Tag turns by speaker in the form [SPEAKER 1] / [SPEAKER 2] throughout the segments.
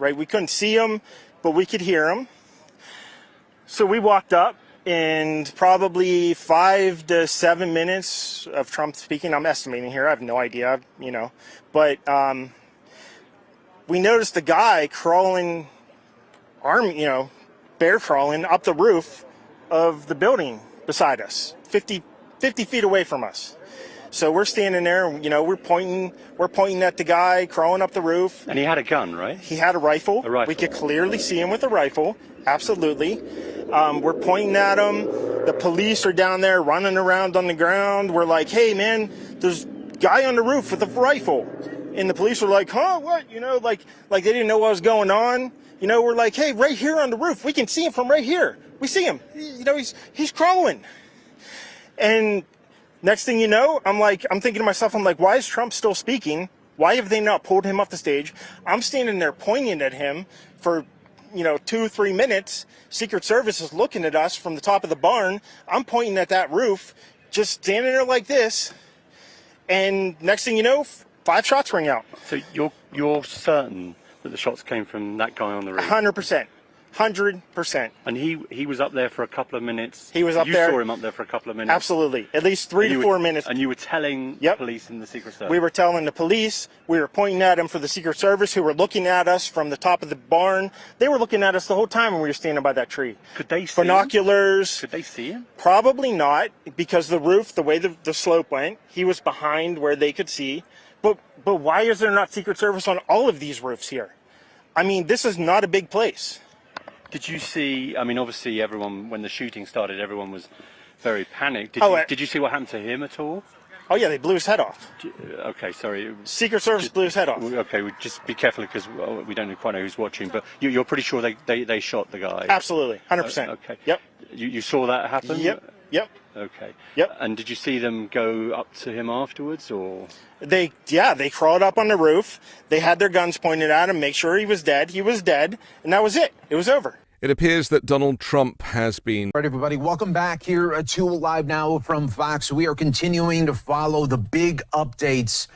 [SPEAKER 1] right? We couldn't see him, but we could hear him. So we walked up, and probably 5 to 7 minutes of Trump speaking, I'm estimating here, I have no idea, but we noticed a guy crawling, bear crawling up the roof of the building beside us, 50 feet away from us. So we're standing there, we're pointing at the guy crawling up the roof.
[SPEAKER 2] And he had a gun, right?
[SPEAKER 1] He had a rifle.
[SPEAKER 2] A rifle.
[SPEAKER 1] We could clearly see him with a rifle. Absolutely. We're pointing at him. The police are down there running around on the ground. We're like, hey, man, there's a guy on the roof with a rifle. And the police were like, huh, what? Like they didn't know what was going on. We're like, hey, right here on the roof. We can see him from right here. We see him. He's crawling. And next thing you know, I'm thinking to myself, why is Trump still speaking? Why have they not pulled him off the stage? I'm standing there pointing at him for, 2-3 minutes. Secret Service is looking at us from the top of the barn. I'm pointing at that roof, just standing there like this. And next thing you know, 5 shots ring out.
[SPEAKER 2] So you're certain that the shots came from that guy on the roof?
[SPEAKER 1] 100%. 100%.
[SPEAKER 2] And he was up there for a couple of minutes.
[SPEAKER 1] He was up there.
[SPEAKER 2] You saw him up there for a couple of minutes.
[SPEAKER 1] Absolutely, at least 3 to 4 minutes.
[SPEAKER 2] And you were telling the police and the Secret Service.
[SPEAKER 1] We were telling the police. We were pointing at him for the Secret Service, who were looking at us from the top of the barn. They were looking at us the whole time when we were standing by that tree.
[SPEAKER 2] Could they see
[SPEAKER 1] binoculars?
[SPEAKER 2] Could they see him?
[SPEAKER 1] Probably not, because the roof, the way the slope went, he was behind where they could see. But why is there not Secret Service on all of these roofs here? This is not a big place.
[SPEAKER 2] Did you see, obviously everyone, when the shooting started, everyone was very panicked. Did you see what happened to him at all?
[SPEAKER 1] Oh yeah, they blew his head off.
[SPEAKER 2] Okay, sorry.
[SPEAKER 1] Secret Service blew his head off.
[SPEAKER 2] Okay, just be careful, because we don't quite know who's watching, but you're pretty sure they shot the guy?
[SPEAKER 1] Absolutely, 100%.
[SPEAKER 2] Okay.
[SPEAKER 1] Yep.
[SPEAKER 2] You saw that happen?
[SPEAKER 1] Yep.
[SPEAKER 2] Okay.
[SPEAKER 1] Yep.
[SPEAKER 2] And did you see them go up to him afterwards, or?
[SPEAKER 1] They crawled up on the roof. They had their guns pointed at him, make sure he was dead. He was dead, and that was it. It was over.
[SPEAKER 3] It appears that Donald Trump has been...
[SPEAKER 4] All right, everybody, welcome back here to Live Now from Fox. We are continuing to follow the big updates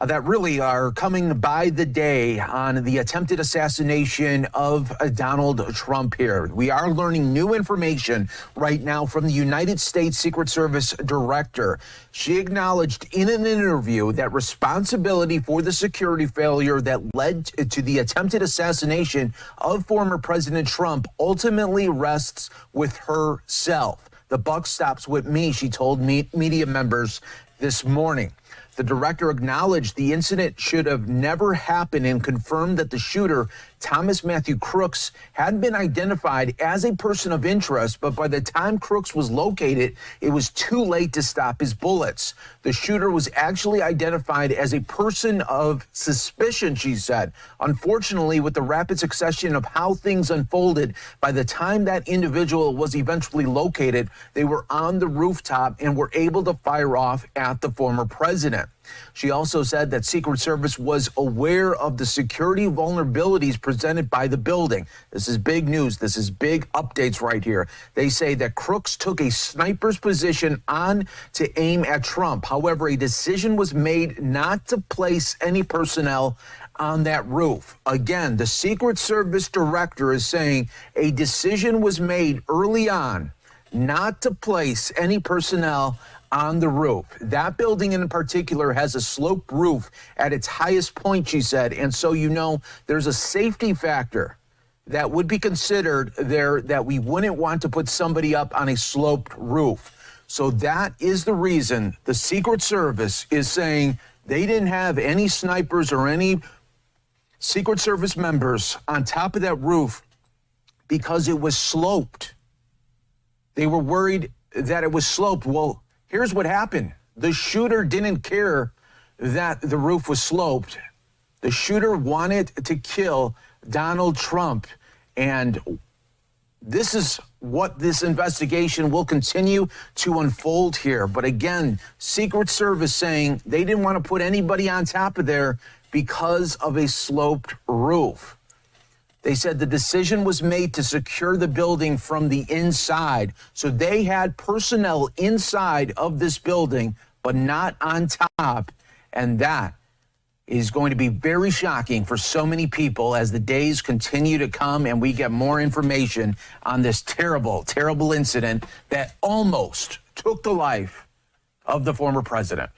[SPEAKER 4] that really are coming by the day on the attempted assassination of Donald Trump here. We are learning new information right now from the United States Secret Service director. She acknowledged in an interview that responsibility for the security failure that led to the attempted assassination of former President Trump ultimately rests with herself. The buck stops with me, she told media members this morning. The director acknowledged the incident should have never happened and confirmed that the shooter, Thomas Matthew Crooks, had been identified as a person of interest, but by the time Crooks was located, it was too late to stop his bullets. The shooter was actually identified as a person of suspicion, she said. Unfortunately, with the rapid succession of how things unfolded, by the time that individual was eventually located, they were on the rooftop and were able to fire off at the former president. She also said that Secret Service was aware of the security vulnerabilities presented by the building. This is big news. This is big updates right here. They say that Crooks took a sniper's position on to aim at Trump. However, a decision was made not to place any personnel on that roof. Again, the Secret Service director is saying a decision was made early on not to place any personnel on the roof. That building in particular has a sloped roof at its highest point, she said, and so there's a safety factor that would be considered there, that we wouldn't want to put somebody up on a sloped roof. So that is the reason the Secret Service is saying they didn't have any snipers or any Secret Service members on top of that roof because it was sloped. They were worried that it was sloped. Well, here's what happened. The shooter didn't care that the roof was sloped. The shooter wanted to kill Donald Trump. And this is what this investigation will continue to unfold here. But again, Secret Service saying they didn't want to put anybody on top of there because of a sloped roof. They said the decision was made to secure the building from the inside. So they had personnel inside of this building, but not on top. And that is going to be very shocking for so many people as the days continue to come and we get more information on this terrible, terrible incident that almost took the life of the former president.